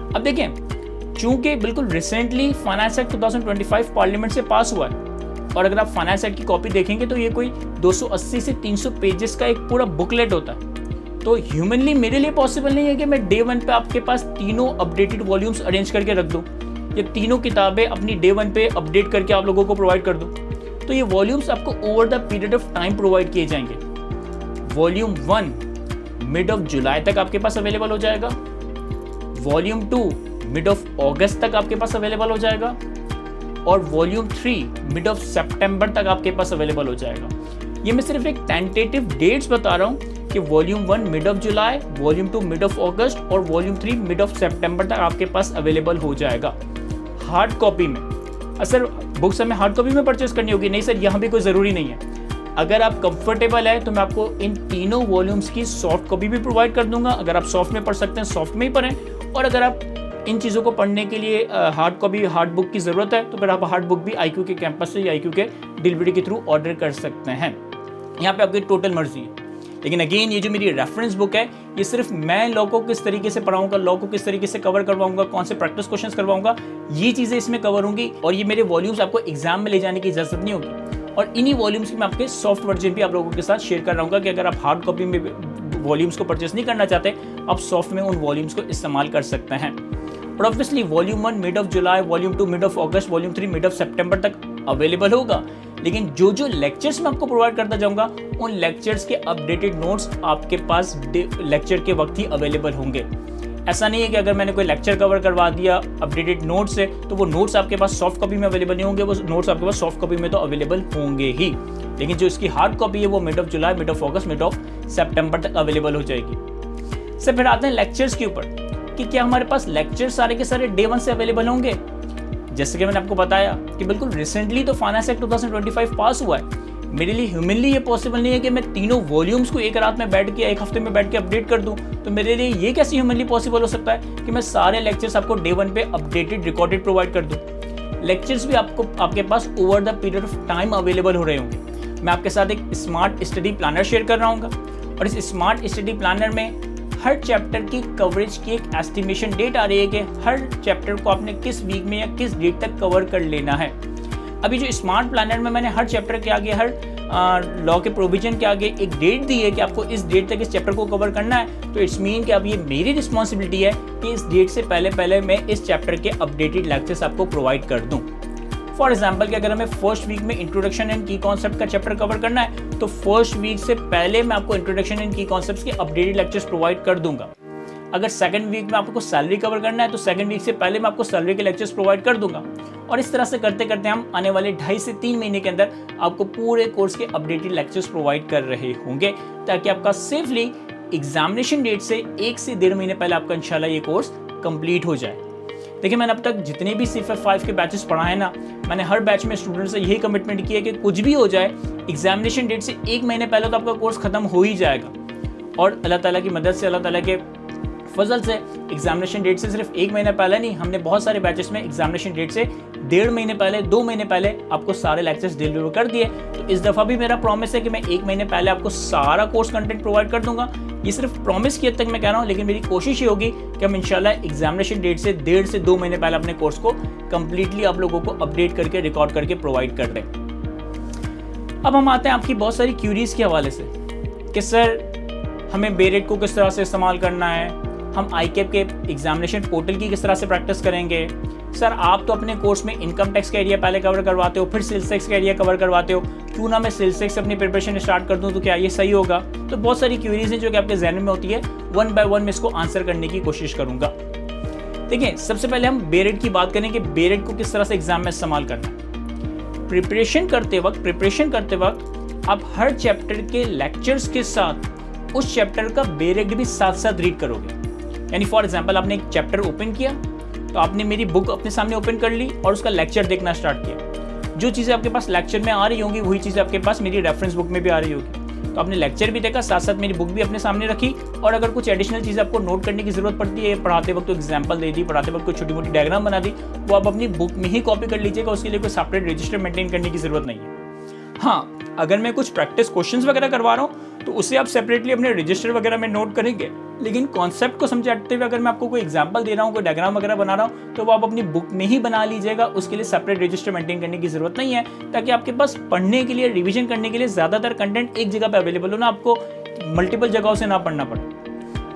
अब देखें, चूंकि बिल्कुल रिसेंटली फाइनेंस एक्ट 2025 पार्लियामेंट से पास हुआ है और अगर आप फाइनेंस एक्ट की कॉपी देखेंगे तो ये कोई 280 से 300 पेजेस का एक पूरा बुकलेट होता है। तो ह्यूमनली मेरे लिए पॉसिबल नहीं है कि मैं डे 1 पे आपके पास तीनों अपडेटेड वॉल्यूम्स अरेंज करके रख दूं, ये तीनों किताबें अपनी डे 1 पे अपडेट करके आप लोगों को प्रोवाइड कर दूं। तो ये वॉल्यूम्स आपको over the period of time provide किए जाएंगे। वॉल्यूम 1 मिड ऑफ जुलाई तक आपके पास अवेलेबल हो जाएगा, वॉल्यूम 2 मिड ऑफ अगस्त तक आपके पास अवेलेबल हो जाएगा और वॉल्यूम 3 मिड ऑफ सितंबर तक आपके पास अवेलेबल हो जाएगा। ये मैं सिर्फ एक टेंटेटिव डेट्स बता रहा हूँ कि वॉल्यूम 1 मिड ऑफ जुलाई, वॉल्यूम 2 मिड ऑफ अगस्त और वॉल्यूम 3 मिड ऑफ सितंबर तक आपके पास अवेलेबल हो जाएगा हार्ड कॉपी में। सर बुक्स हमें हार्ड कॉपी में परचेस करनी होगी? नहीं सर, यहाँ भी कोई ज़रूरी नहीं है। अगर आप कंफर्टेबल है तो मैं आपको इन तीनों वॉल्यूम्स की सॉफ्ट कॉपी भी प्रोवाइड कर दूंगा। अगर आप सॉफ्ट में पढ़ सकते हैं सॉफ्ट में ही पढ़ें, और अगर आप इन चीज़ों को पढ़ने के लिए हार्ड कॉपी, हार्ड बुक की ज़रूरत है तो फिर आप हार्ड बुक भी IQ के कैंपस से या IQ के डिलीवरी के थ्रू ऑर्डर कर सकते हैं। यहाँ पे आपकी टोटल मर्जी है। लेकिन अगेन ये जो मेरी रेफरेंस बुक है ये सिर्फ मैं लॉ को किस तरीके से पढ़ाऊंगा, लॉ को किस तरीके से कवर करवाऊंगा, कौन से प्रैक्टिस क्वेश्चंस करवाऊंगा, ये चीज़ें इसमें कवर होंगी। और ये मेरे वॉल्यूम्स आपको एग्जाम में ले जाने की इजाज़त नहीं होगी। और इन्हीं वॉल्यूम्स की मैं आपके सॉफ्ट वर्जन भी आप लोगों के साथ शेयर कर रहा हूँ कि अगर आप हार्ड कॉपी में वॉल्यूम्स को परचेस नहीं करना चाहते, आप सॉफ्ट में उन वॉल्यूम्स को इस्तेमाल कर सकते हैं। और ऑब्वियसली वॉल्यूम 1 मिड ऑफ जुलाई, वॉल्यूम 2 मिड ऑफ अगस्त, वॉल्यूम 3 मिड ऑफ सितंबर तक अवेलेबल होगा। लेकिन जो जो लेक्चर्स मैं आपको प्रोवाइड करता जाऊंगा उन लेक्चर्स के अपडेटेड नोट्स आपके पास लेक्चर के वक्त ही अवेलेबल होंगे। ऐसा नहीं है कि अगर मैंने कोई लेक्चर कवर करवा दिया अपडेटेड नोट्स से तो वो नोट्स आपके पास सॉफ्ट कॉपी में अवेलेबल नहीं होंगे, वो नोट्स आपके पास सॉफ्ट कॉपी में तो अवेलेबल होंगे ही, लेकिन जो इसकी हार्ड कॉपी है वो मिड ऑफ जुलाई, मिड ऑफ अगस्त, मिड ऑफ सितंबर तक अवेलेबल हो जाएगी। से फिर आते हैं लेक्चर्स के ऊपर कि क्या हमारे पास लेक्चर्स सारे के सारे डे 1 से अवेलेबल होंगे। जैसे कि मैंने आपको बताया कि बिल्कुल रिसेंटली तो फाइनेंस एक्ट 2025 पास हुआ है, मेरे लिए ह्यूमनली ये पॉसिबल नहीं है कि मैं तीनों वॉल्यूम्स को एक रात में बैठ के, एक हफ्ते में बैठ के अपडेट कर दूं। तो मेरे लिए ये कैसे ह्यूमनली पॉसिबल हो सकता है कि मैं सारे लेक्चर्स आपको डे 1 पे अपडेटेड रिकॉर्डेड प्रोवाइड कर दूं। लेक्चर्स भी आपके पास over the period of time available हो रहे होंगे। मैं आपके साथ एक स्मार्ट स्टडी प्लानर शेयर कर रहा हूँ और इस स्मार्ट स्टडी प्लानर में हर चैप्टर की कवरेज की एक एस्टिमेशन डेट आ रही है कि हर चैप्टर को आपने किस वीक में या किस डेट तक कवर कर लेना है। अभी जो स्मार्ट प्लानर में मैंने हर चैप्टर के आगे, हर लॉ के प्रोविजन के आगे एक डेट दी है कि आपको इस डेट तक इस चैप्टर को कवर करना है, तो इट्स मीन कि अब ये मेरी रिस्पॉन्सिबिलिटी है कि इस डेट से पहले मैं इस चैप्टर के अपडेटेड लेक्चर्स आपको प्रोवाइड कर दूं। फॉर एग्जाम्पल कि अगर हमें फर्स्ट वीक में इंट्रोडक्शन एंड की कॉन्सेप्ट का चैप्टर कवर करना है तो फर्स्ट वीक से पहले मैं आपको इंट्रोडक्शन एंड की कॉन्सेप्ट्स के अपडेटेड लेक्चर्स प्रोवाइड कर दूंगा। अगर सेकंड वीक में आपको सैलरी कवर करना है तो सेकंड वीक से पहले मैं आपको सैलरी के लेक्चर्स प्रोवाइड कर दूंगा। और इस तरह से करते करते हम आने वाले 2.5 से 3 महीने के अंदर आपको पूरे कोर्स के अपडेटेड लेक्चर्स प्रोवाइड कर रहे होंगे, ताकि आपका सेफली एग्जामिनेशन डेट से 1 से 1.5 महीने पहले आपका इंशाल्लाह ये कोर्स कंप्लीट हो जाए। देखिए, मैंने अब तक जितने भी CFF5 के बैचेस पढ़ाए ना, मैंने हर बैच में स्टूडेंट से यही कमिटमेंट किया कि कुछ भी हो जाए एग्जामिनेशन डेट से 1 महीने पहले तो आपका कोर्स खत्म हो ही जाएगा। और अल्लाह ताला की मदद से, अल्लाह ताला के फजल से एग्जामिनेशन डेट से सिर्फ 1 महीना पहले नहीं, हमने बहुत सारे बैचेस में एग्जामिनेशन डेट से 1.5 महीने पहले, 2 महीने पहले आपको सारे लेक्चर्स डिलीवर कर दिए। तो इस दफ़ा भी मेरा प्रॉमिस है कि मैं 1 महीने पहले आपको सारा कोर्स कंटेंट प्रोवाइड कर दूंगा। ये सिर्फ प्रॉमिस की हद तक मैं कह रहा हूँ, लेकिन मेरी कोशिश ये होगी कि हम इंशाल्लाह एग्जामिनेशन डेट से 1.5 से 2 महीने पहले अपने कोर्स को कंप्लीटली आप लोगों को अपडेट करके, रिकॉर्ड करके प्रोवाइड कर दें। अब हम आते हैं आपकी बहुत सारी क्यूरीज के हवाले से कि सर हमें बेरेट को किस तरह से इस्तेमाल करना है, हम ICAP के एग्जामिनेशन पोर्टल की किस तरह से प्रैक्टिस करेंगे। सर आप तो अपने कोर्स में इनकम टैक्स का एरिया पहले कवर करवाते हो, फिर सेल्स टैक्स का एरिया कवर करवाते हो, क्यों ना मैं सेल्स टैक्स से अपनी प्रिपरेशन स्टार्ट कर दूं, तो क्या ये सही होगा? तो बहुत सारी क्यूरीज हैं जो कि आपके जहन में होती है, 1 बाय 1 में इसको आंसर करने की कोशिश करूंगा। देखिए, सबसे पहले हम बेरेट की बात करें कि बेरेट को किस तरह से एग्जाम में इस्तेमाल करना है। प्रिपरेशन करते वक्त आप हर चैप्टर के लेक्चर्स के साथ उस चैप्टर का बेरेट भी साथ साथ रीड करोगे। यानी फॉर एग्जाम्पल आपने एक चैप्टर ओपन किया तो आपने मेरी बुक अपने सामने ओपन कर ली और उसका लेक्चर देखना स्टार्ट किया। जो चीज़ें आपके पास लेक्चर में आ रही होंगी वही चीज़ें आपके पास मेरी रेफरेंस बुक में भी आ रही होगी। तो आपने लेक्चर भी देखा, साथ साथ मेरी बुक भी अपने सामने रखी, और अगर कुछ एडिशनल चीज़ आपको नोट करने की जरूरत पड़ती है, पढ़ाते वक्त तो एग्जाम्पल दे दी, पढ़ाते वक्त कोई छोटी मोटी डायग्राम बना दी, वो आप अपनी बुक में ही कॉपी कर लीजिएगा, उसके लिए कोई सेपरेट रजिस्टर मेंटेन करने की जरूरत नहीं है। हाँ, अगर मैं कुछ प्रैक्टिस क्वेश्चंस वगैरह करवा रहा हूँ तो उसे आप सेपरेटली अपने रजिस्टर वगैरह में नोट करेंगे, लेकिन कॉन्सेप्ट को समझाते हुए अगर मैं आपको कोई एग्जांपल दे रहा हूँ, कोई डायग्राम वगैरह बना रहा हूँ, तो वो आप अपनी बुक में ही बना लीजिएगा, उसके लिए सेपरेट रजिस्टर मेंटेन करने की जरूरत नहीं है, ताकि आपके पास पढ़ने के लिए, रिविजन करने के लिए ज़्यादातर कंटेंट एक जगह पर अवेलेबल हो ना, आपको मल्टीपल जगहों से ना पढ़ना पड़े।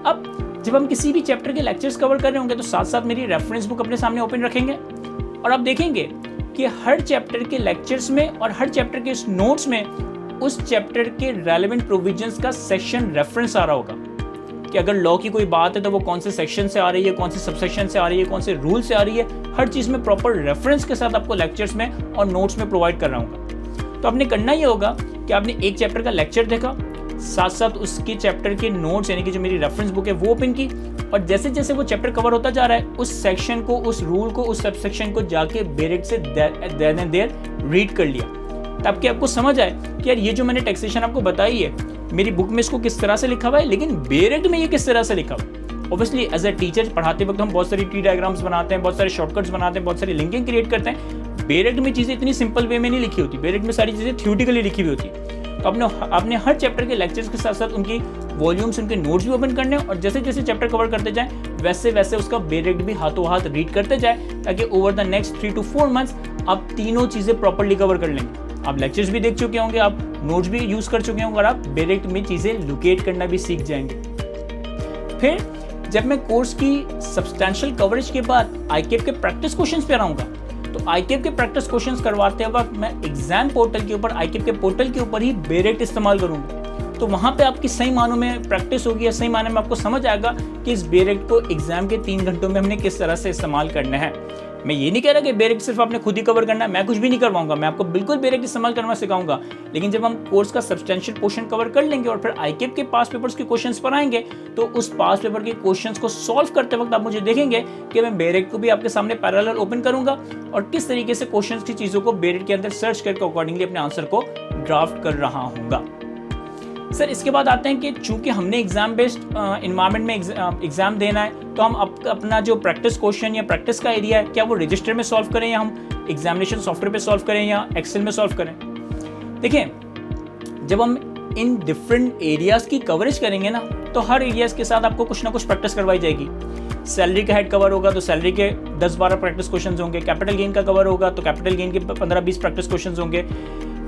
अब जब हम किसी भी चैप्टर के लेक्चर्स कवर कर रहे होंगे तो साथ साथ मेरी रेफरेंस बुक अपने सामने ओपन रखेंगे और आप देखेंगे कि हर चैप्टर के लेक्चर्स में और हर चैप्टर के नोट्स में उस चैप्टर के रेलेवेंट प्रोविजंस का सेक्शन रेफरेंस आ रहा होगा कि अगर लॉ की कोई बात है तो वो कौन से सेक्शन से आ रही है, कौन से सबसेक्शन से आ रही है, कौन से रूल से आ रही है, हर चीज़ में प्रॉपर रेफरेंस के साथ आपको लेक्चर्स में और नोट्स में प्रोवाइड कर रहा हूँ। तो आपने करना ये होगा कि आपने एक चैप्टर का लेक्चर देखा, साथ साथ उसके चैप्टर के नोट्स यानी कि जो मेरी रेफरेंस बुक है वो ओपन की, और जैसे जैसे वो चैप्टर कवर होता जा रहा है उस सेक्शन को, उस रूल को, उस सबसेक्शन को जाके बेरेट से देयर एंड देयर रीड कर लिया, ताकि आपको समझ आए कि यार ये जो मैंने टैक्सेशन आपको बताई है मेरी बुक में इसको किस तरह से लिखा हुआ है, लेकिन बेरेट में ये किस तरह से लिखा हुआ है। ऑब्वियसली एज ए टीचर पढ़ाते वक्त हम बहुत सारी ट्री डायग्राम्स बनाते हैं, बहुत सारे शॉर्टकट्स बनाते हैं, बहुत सारी लिंकिंग क्रिएट करते हैं। बेरेट में चीज़ें इतनी सिंपल वे में नहीं लिखी होती, बेरेट में सारी चीज़ें थ्योरेटिकली लिखी हुई होती है। तो आपने हर चैप्टर के लेक्चर्स के साथ साथ उनकी वॉल्यूम्स, उनके नोट्स भी ओपन करने और जैसे जैसे चैप्टर कवर करते जाएं वैसे वैसे उसका बेरेट भी हाथों हाथ रीड करते जाए, ताकि over the next 3 to 4 months आप तीनों चीज़ें प्रॉपर्ली कवर कर लेंगे। आप लेक्चर्स भी देख चुके होंगे, आप नोट्स भी यूज़ कर चुके होंगे और आप बेरेट में चीज़ें लोकेट करना भी सीख जाएंगे। फिर जब मैं कोर्स की सब्सटेंशियल कवरेज के बाद ICAP के प्रैक्टिस क्वेश्चंस पे आऊँगा, तो ICAP के प्रैक्टिस क्वेश्चंस करवाते वक्त मैं एग्जाम पोर्टल के ऊपर, ICAP के पोर्टल के ऊपर ही बेरेट इस्तेमाल करूंगा। तो वहाँ पे आपकी सही मानों में प्रैक्टिस होगी या सही मानों में आपको समझ आएगा कि इस बेरेक्ट को एग्जाम के 3 घंटों में हमने किस तरह से इस्तेमाल करना है। मैं ये नहीं कह रहा कि बेरेक्ट सिर्फ आपने खुद ही कवर करना है, मैं कुछ भी नहीं करवाऊंगा, मैं आपको बिल्कुल बेरेक्ट इस्तेमाल करना सिखाऊंगा। लेकिन जब हम कोर्स का सब्सटेंशियल पोर्शन कवर कर लेंगे और फिर आईकेप के पास पेपर्स के क्वेश्चंस पर आएंगे, तो उस पास पेपर के क्वेश्चंस को सॉल्व करते वक्त आप मुझे देखेंगे कि मैं बेरेक्ट को भी आपके सामने पैरेलल ओपन करूंगा और किस तरीके से क्वेश्चंस की चीजों को बेरेक्ट के अंदर सर्च करके अकॉर्डिंगली अपने आंसर को ड्राफ्ट कर रहा हूँगा। सर इसके बाद आते हैं कि चूंकि हमने एग्जाम बेस्ड इन्वायरमेंट में एग्जाम देना है, तो हम अपना जो प्रैक्टिस क्वेश्चन या प्रैक्टिस का एरिया है, क्या वो रजिस्टर में सॉल्व करें या हम एग्जामिनेशन सॉफ्टवेयर पे सॉल्व करें या एक्सेल में सॉल्व करें। देखिए, जब हम इन डिफरेंट एरियाज की कवरेज करेंगे ना, तो हर एरियाज के साथ आपको कुछ ना कुछ प्रैक्टिस करवाई जाएगी। सैलरी का हेड कवर होगा तो सैलरी के 10-12 प्रैक्टिस क्वेश्चन होंगे। कैपिटल गेन का कवर होगा तो कैपिटल गेन के 15-20 प्रैक्टिस क्वेश्चन होंगे।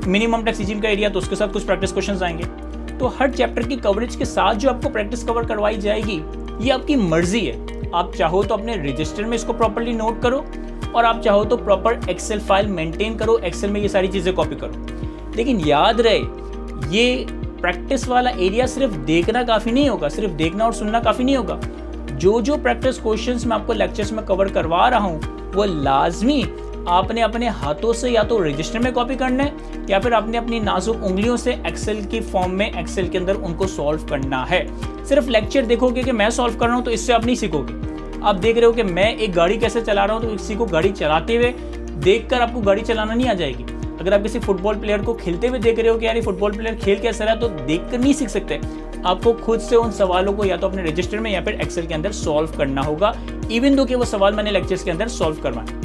मिनिमम टैक्स रिजीम का एरिया तो उसके साथ कुछ प्रैक्टिस क्वेश्चन आएंगे। तो हर चैप्टर की कवरेज के साथ जो आपको प्रैक्टिस कवर करवाई जाएगी, ये आपकी मर्जी है। आप चाहो तो अपने रजिस्टर में इसको प्रॉपर्ली नोट करो और आप चाहो तो प्रॉपर एक्सेल फाइल मेंटेन करो, एक्सेल में ये सारी चीज़ें कॉपी करो। लेकिन याद रहे, ये प्रैक्टिस वाला एरिया सिर्फ देखना काफ़ी नहीं होगा, सिर्फ देखना और सुनना काफ़ी नहीं होगा। जो प्रैक्टिस क्वेश्चंस मैं आपको लेक्चर्स में कवर करवा रहा हूँ, वो लाजमी आपने अपने हाथों से या तो रजिस्टर में कॉपी करना है या फिर आपने अपनी नाजुक उंगलियों से एक्सेल की फॉर्म में एक्सेल के अंदर उनको सॉल्व करना है। सिर्फ लेक्चर देखोगे कि मैं सॉल्व कर रहा हूँ तो इससे आप नहीं सीखोगे। आप देख रहे हो कि मैं एक गाड़ी कैसे चला रहा हूँ, तो किसी को गाड़ी चलाते हुए देखकर आपको गाड़ी चलाना नहीं आ जाएगी। अगर आप किसी फुटबॉल प्लेयर को खेलते हुए देख रहे हो कि यार ये फुटबॉल प्लेयर खेल कैसा रहा है, तो देखकर नहीं सीख सकते। आपको खुद से उन सवालों को या तो अपने रजिस्टर में या फिर एक्सेल के अंदर सॉल्व करना होगा, इवन दो कि वो सवाल मैंने लेक्चर्स के अंदर सॉल्व करवाए।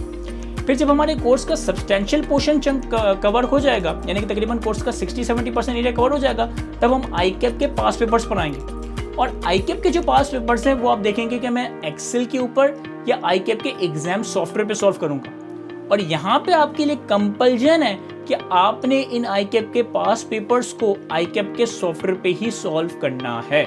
फिर जब हमारे कोर्स का सब्सटेंशियल पोर्शन चंक कवर हो जाएगा, यानी कि तकरीबन कोर्स का 60-70% एरिया कवर हो जाएगा, तब हम आईकेप के पास पेपर्स पर आएंगे। और आईकेप के जो पास पेपर्स हैं वो आप देखेंगे कि मैं एक्सेल के ऊपर या आईकेप के एग्जाम सॉफ्टवेयर पे सॉल्व करूंगा। और यहाँ पे आपके लिए कंपल्जन है कि आपने इन आईकेप के पास पेपर्स को आईकेप के सॉफ्टवेयर पे ही सॉल्व करना है।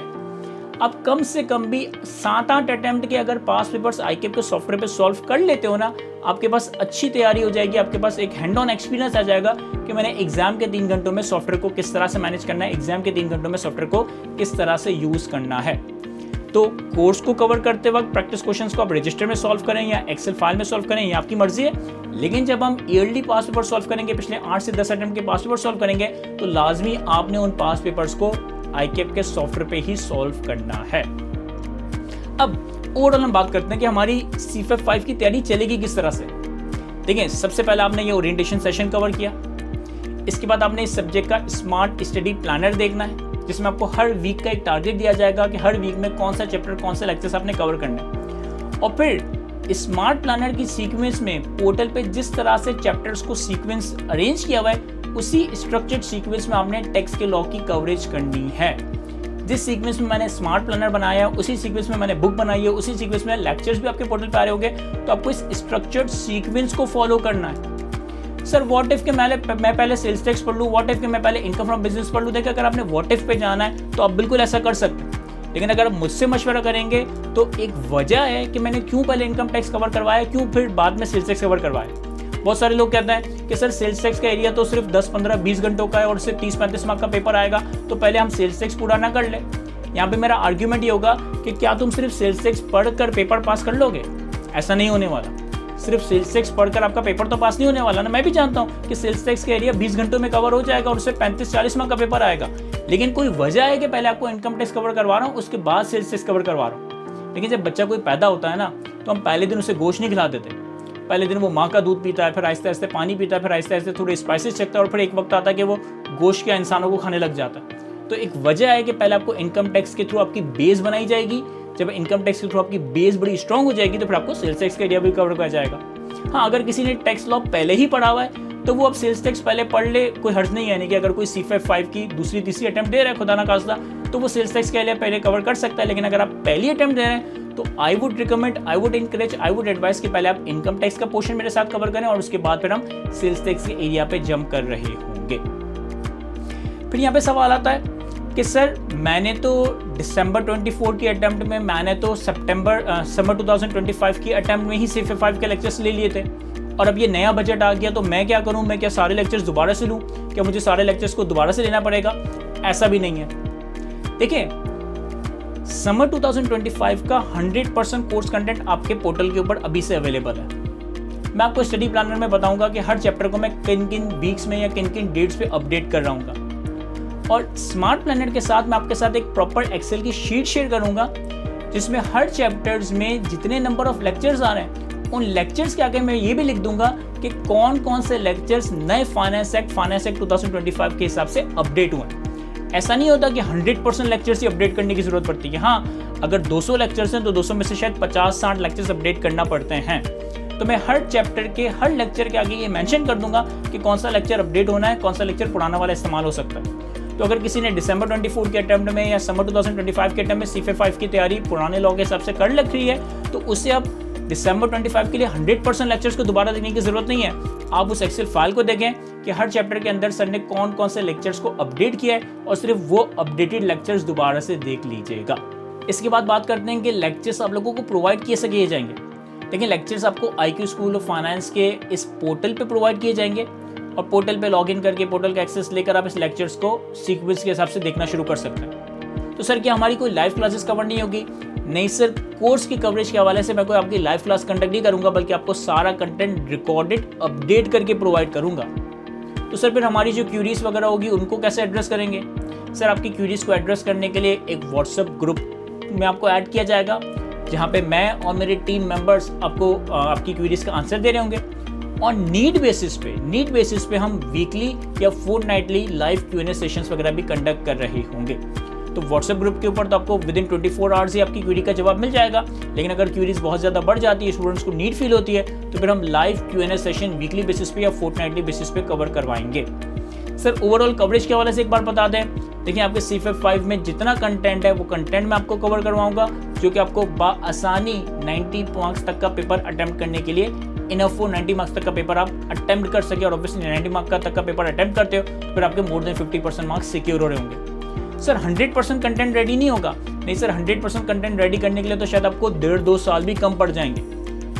आप कम से कम भी 7-8 अटेम्प्ट के अगर पास पेपर्स आईकेप के सॉफ्टवेयर पे सॉल्व कर लेते हो ना, आपके पास अच्छी तैयारी हो जाएगी, आपके पास एक हैंड ऑन एक्सपीरियंस आ जाएगा कि मैंने एग्जाम के 3 घंटों में सॉफ्टवेयर को किस तरह से मैनेज करना है, एग्जाम के 3 घंटों में सॉफ्टवेयर को किस तरह से यूज करना है। तो कोर्स को कवर करते वक्त प्रैक्टिस क्वेश्चंस को आप रजिस्टर में सॉल्व करें या एक्सेल फाइल में सॉल्व करें, ये आपकी मर्जी है। लेकिन जब हम ईयरली पास पेपर सॉल्व करेंगे, पिछले 8 से 10 अटेम्प्ट के पास पेपर सॉल्व करेंगे, तो लाजमी आपने उन पास पेपर्स को आईकेप के सॉफ्टवेयर पे ही सॉल्व करना है। अब ओवरऑल हम बात करते हैं कि हमारी CFEP 5 की तैयारी चलेगी किस तरह से। देखिए, सबसे पहले आपने ये ओरिएंटेशन सेशन कवर किया। इसके बाद आपने इस सब्जेक्ट का स्मार्ट स्टडी प्लानर देखना है, जिसमें आपको हर वीक का एक टारगेट दिया जाएगा कि हर वीक में कौन सा चैप्टर, कौन सा लेक्चर्स आपने कवर करना है। और फिर स्मार्ट प्लानर की सीक्वेंस में पोर्टल पे जिस तरह से चैप्टर्स को सीक्वेंस अरेंज किया हुआ है, उसी स्ट्रक्चर्ड सीक्वेंस में आपने टेक्स्ट के लॉ की कवरेज करनी है। जिस सीक्वेंस में मैंने स्मार्ट प्लानर बनाया है, उसी सीक्वेंस में मैंने बुक बनाई है, उसी सीक्वेंस में लेक्चर्स भी आपके पोर्टल पे आ रहे होंगे, तो आपको इस स्ट्रक्चर्ड सीक्वेंस को फॉलो करना है। सर व्हाट इफ के मैं पहले सेल्स टैक्स पढ़ लूँ, व्हाट इफ के मैं पहले इनकम फ्रॉम बिजनेस पढ़ लूँ। देखिए, अगर आपने व्हाट इफ पे जाना है तो आप बिल्कुल ऐसा कर सकते हैं, लेकिन अगर आप मुझसे मशवरा करेंगे तो एक वजह है कि मैंने क्यों पहले इनकम टैक्स कवर करवाया, क्यों फिर बाद में सेल्स टैक्स कवर करवाया। बहुत सारे लोग कहते हैं कि सर सेल्स टैक्स का एरिया तो सिर्फ 10, 15, 20 घंटों का है और सिर्फ 30-35 मार्क का पेपर आएगा, तो पहले हम सेल्स टैक्स पूरा ना कर ले। यहाँ पे मेरा आर्ग्यूमेंट ये होगा कि क्या तुम सिर्फ सेल्स टैक्स पढ़कर पेपर पास कर लोगे? ऐसा नहीं होने वाला। सिर्फ सेल्स टैक्स पढ़कर आपका पेपर तो पास नहीं होने वाला ना। मैं भी जानता हूँ कि सेल्स टैक्स का एरिया 20 घंटों में कवर हो जाएगा और उससे 35-40 मार्क का पेपर आएगा, लेकिन कोई वजह है कि पहले आपको इनकम टैक्स कवर करवा रहा हूँ, उसके बाद सेल्स टैक्स कवर करवा रहा हूँ। लेकिन जब बच्चा कोई पैदा होता है ना, तो हम पहले दिन उसे गोश्त नहीं खिला देते। पहले दिन वो माँ का दूध पीता है, फिर आहिस्ते आहिस्ते पानी पीता है, फिर आहिस्ते आहिस्ते थोड़े स्पाइसेस चखता है और फिर एक वक्त आता है कि वो गोश्त के इंसानों को खाने लग जाता है। तो एक वजह है कि पहले आपको इनकम टैक्स के थ्रू आपकी बेस बनाई जाएगी। जब इनकम टैक्स के थ्रू आपकी बेस बड़ी स्ट्रांग हो जाएगी, तो फिर आपको सेल्स टैक्स का एरिया भी कवर किया जाएगा। हाँ, अगर किसी ने टैक्स लॉ पहले ही पढ़ा हुआ है तो वो अब सेल्स टैक्स पहले पढ़ ले, कोई हर्ज नहीं है। यानी कि अगर कोई CFEP 5 की दूसरी तीसरी अटेम्प्ट दे रहा है खुदा ना खास्ता, तो वो सेल्स टैक्स का एरिया पहले कवर कर सकता है। लेकिन अगर आप पहली अटेम्प्ट दे रहे हैं तो I would recommend, I would encourage, I would advise कि पहले आप इनकम टैक्स का पोर्शन मेरे साथ कवर करें और उसके बाद फिर हम सेल्स टैक्स के एरिया पे जंप कर रहे होंगे। फिर यहाँ पे सवाल आता है कि सर मैंने तो दिसंबर 24 की अटेम्प्ट में, मैंने तो समर 2025 की अटेम्प्ट में ही CFEP 5 के लेक्चर्स ले लिए थे और अब ये नया बजट आ गया, तो मैं क्या करूं? मैं क्या सारे लेक्चर्स दोबारा से लूं? क्या मुझे सारे लेक्चर्स को दोबारा से लेना पड़ेगा? ऐसा भी नहीं है। देखिए, समर 2025 का 100% कोर्स कंटेंट आपके पोर्टल के ऊपर अभी से अवेलेबल है। मैं आपको स्टडी प्लानर में बताऊंगा कि हर चैप्टर को मैं किन किन वीक्स में या किन किन डेट्स पे अपडेट कर रहा हूँ। और स्मार्ट प्लानर के साथ मैं आपके साथ एक प्रॉपर एक्सेल की शीट शेयर करूंगा जिसमें हर चैप्टर्स में जितने नंबर ऑफ लेक्चर्स आ रहे हैं उन लेक्चर्स के आगे मैं ये भी लिख दूंगा कि कौन कौन से लेक्चर्स नए फाइनेंस एक्ट 2025 के हिसाब से अपडेट हुए हैं। ऐसा नहीं होता कि 100% लेक्चर्स ही अपडेट करने की जरूरत पड़ती है। हाँ, अगर 200 लेक्चर्स हैं तो 200 में से शायद 50-60 लेक्चर्स अपडेट करना पड़ते हैं। तो मैं हर चैप्टर के हर लेक्चर के आगे ये मेंशन कर दूंगा कि कौन सा लेक्चर अपडेट होना है, कौन सा लेक्चर पुराना वाला इस्तेमाल हो सकता है। तो अगर किसी ने दिसंबर 24 के अटेम्प्ट में या समर 2025 के अटेम्प्ट में CFA5 की तैयारी पुराने लॉ के हिसाब से कर रखी है तो उससे अब दिसंबर 25 के लिए 100% लेक्चर्स को दोबारा देखने की जरूरत नहीं है। आप उस एक्सेल फाइल को देखें कि हर चैप्टर के अंदर सर ने कौन कौन से लेक्चर्स को अपडेट किया है और सिर्फ वो अपडेटेड लेक्चर्स दोबारा से देख लीजिएगा। इसके बाद बात करते हैं कि लेक्चर्स आप लोगों को प्रोवाइड कैसे किए जाएंगे। देखिए, लेक्चर्स आपको IQ स्कूल ऑफ फाइनेंस के इस पोर्टल पे प्रोवाइड किए जाएंगे और पोर्टल पे लॉगिन करके पोर्टल का एक्सेस लेकर आप इस लेक्चर्स को सीक्वेंस के हिसाब से देखना शुरू कर सकते हैं। तो सर क्या हमारी कोई लाइव क्लासेस कवर नहीं होगी? नहीं सर, कोर्स की कवरेज के हवाले से मैं कोई आपकी लाइव क्लास कंडक्ट नहीं करूंगा, बल्कि आपको सारा कंटेंट रिकॉर्डेड अपडेट करके प्रोवाइड करूंगा। तो सर फिर हमारी जो क्यूरीज वगैरह होगी उनको कैसे एड्रेस करेंगे? सर आपकी क्यूरीज को एड्रेस करने के लिए एक व्हाट्सएप ग्रुप में आपको ऐड किया जाएगा जहाँ पे मैं और मेरे टीम मेंबर्स आपको आपकी क्यूरीज का आंसर दे रहे होंगे और नीड बेसिस पे हम वीकली या फोर्टनाइटली लाइव Q&A सेशंस वगैरह भी कंडक्ट कर रहे होंगे। तो व्हाट्सएप ग्रुप के ऊपर तो आपको विद इन 24 आवर्स ही आपकी क्यूरी का जवाब मिल जाएगा, लेकिन अगर क्यूरीज बहुत ज़्यादा बढ़ जाती है, स्टूडेंट्स को नीड फील होती है, तो फिर हम live Q&A session weekly basis पे या फोर्टनाइटली बेसिस पे कवर करवाएंगे। सर ओवरऑल कवरेज के हवाले से एक बार बता दें, देखिए आपके CFA5 में जितना कंटेंट है वो कंटेंट मैं आपको कवर करवाऊंगा जो कि आपको बाआसानी 90 मार्क्स तक का पेपर अटेम्प्ट करने के लिए इनफ हो। 90 मार्क्स तक का पेपर आप अटेम्प्ट कर सके और ऑब्वियसली 90 मार्क्स तक का पेपर अटेम्प्ट करते हो तो फिर आपके मोर देन 50% मार्क्स सिक्योर हो रहे होंगे। सर 100% कंटेंट रेडी नहीं होगा? नहीं सर, 100% कंटेंट रेडी करने के लिए तो शायद आपको 1.5-2 साल भी कम पड़ जाएंगे,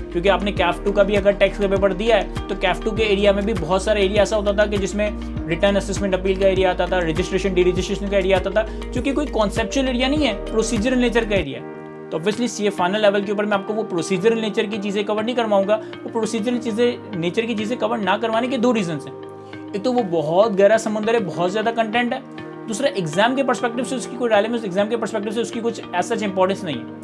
क्योंकि आपने CAF 2 का भी अगर टैक्स का पेपर दिया है तो CAF 2 के एरिया में भी बहुत सारा एरिया ऐसा होता था कि जिसमें रिटर्न असेसमेंट अपील का एरिया आता था, रजिस्ट्रेशन डी रजिस्ट्रेशन का एरिया आता था, जो कि कोई कॉन्सेप्चुअल एरिया नहीं है, प्रोसीजरल नेचर का एरिया है। तो ऑब्वियसली CA फाइनल लेवल के ऊपर मैं आपको वो प्रोसीजरल नेचर की चीज़ें कवर नहीं करवाऊंगा। वो प्रोसीजरल नेचर की चीज़ें कवर ना करवाने के 2 रीजन हैं। एक तो वो बहुत गहरा समुंदर है, बहुत ज़्यादा कंटेंट है। दूसरा, एग्जाम के पर्सपेक्टिव से उसकी कोई रेलेवेंस, एग्जाम के पर्सपेक्टिव से उसकी कुछ ऐसा इंपॉर्टेंस नहीं है।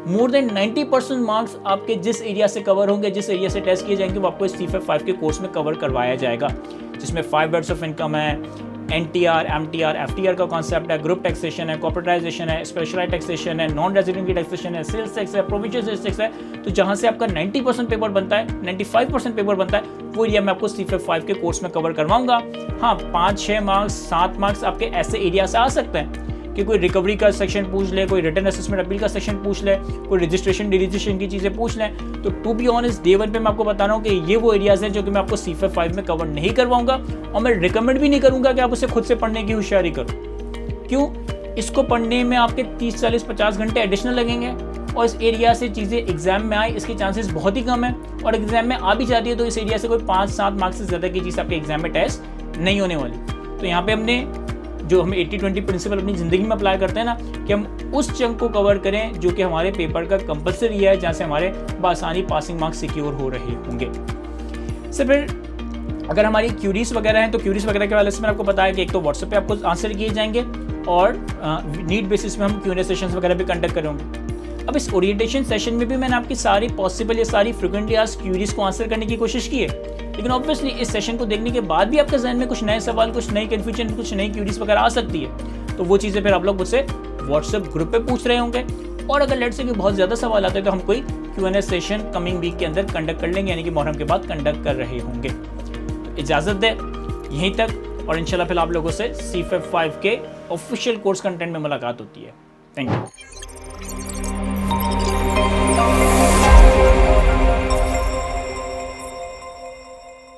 मोर देन 90% मार्क्स आपके जिस एरिया से कवर होंगे, जिस एरिया से टेस्ट किए जाएंगे, वो आपको इस CFA5 के कोर्स में कवर करवाया जाएगा, जिसमें 5 वेट्स ऑफ इनकम है, NTR, MTR, FTR का कॉन्सेप्ट है, ग्रुप टैक्सेशन है, कॉर्पोरेटाइजेशन है, स्पेशलाइज्ड टैक्सेशन है, नॉन रेजिडेंट की टैक्सेशन है, सेल्स टैक्स है, प्रोविंशियल सेल्स टैक्स है। तो जहां से आपका 90% पेपर बनता है, 95% पेपर बनता है, वो एरिया मैं आपको CFA5 के कोर्स में कवर करवाऊंगा। हाँ, 5-6 मार्क्स 7 मार्क्स आपके ऐसे एरिया से आ सकते हैं कि कोई रिकवरी का सेक्शन पूछ ले, कोई रिटर्न असेसमेंट अपील का सेक्शन पूछ ले, कोई रजिस्ट्रेशन डी रजिस्ट्रेशन की चीज़ें पूछ लें। तो टू बी ऑनेस्ट, डे 1 पे मैं आपको बता रहा हूँ कि ये वो एरियाज हैं जो कि मैं आपको CFA5 में कवर नहीं करवाऊंगा और मैं रिकमेंड भी नहीं करूँगा कि आप उसे खुद से पढ़ने की होशियारी करो। क्यों? इसको पढ़ने में आपके 30, 40, 50 घंटे एडिशनल लगेंगे और इस एरिया से चीज़ें एग्जाम में आए इसके चांसेस बहुत ही कम है, और एग्जाम में आ भी जाती है तो इस एरिया से कोई 5-7 मार्क्स से ज़्यादा की चीज़ आपके एग्जाम में टेस्ट नहीं होने वाली। तो यहाँ पे हमने जो हम 80-20 प्रिंसिपल अपनी ज़िंदगी में अप्लाई करते हैं ना, कि हम उस चंक को कवर करें जो कि हमारे पेपर का कंपलसरी है, जहाँ से हमारे बासानी पासिंग मार्क्स सिक्योर हो रहे होंगे। सर फिर अगर हमारी क्यूरीज वगैरह हैं तो क्यूरीज वगैरह के वाले से मैंने आपको बताया कि एक तो व्हाट्सएप पे आपको आंसर किए जाएंगे और नीड बेसिस में हम Q&A सेशंस वगैरह भी कंडक्ट करेंगे। अब इस ओरिएंटेशन सेशन में भी मैंने आपकी सारी पॉसिबल या सारी फ्रिक्वेंटली आस्क्ड क्यूरीज को आंसर करने की कोशिश की है, लेकिन ऑब्वियसली इस सेशन को देखने के बाद भी आपके जहन में कुछ नए सवाल, कुछ नई कन्फ्यूजन, कुछ नई क्यूरीज वगैरह आ सकती है। तो वो चीज़ें फिर आप लोग मुझसे व्हाट्सएप ग्रुप पे पूछ रहे होंगे, और अगर लेट से कि बहुत ज़्यादा सवाल आते हैं तो हम कोई Q&A सेशन कमिंग वीक के अंदर कंडक्ट कर लेंगे, यानी कि मुहर्रम के बाद कंडक्ट कर रहे होंगे। तो इजाज़त दे यहीं तक, और इंशाल्लाह फिर आप लोगों से CFA5 के ऑफिशियल कोर्स कंटेंट में मुलाकात होती है। Thank you.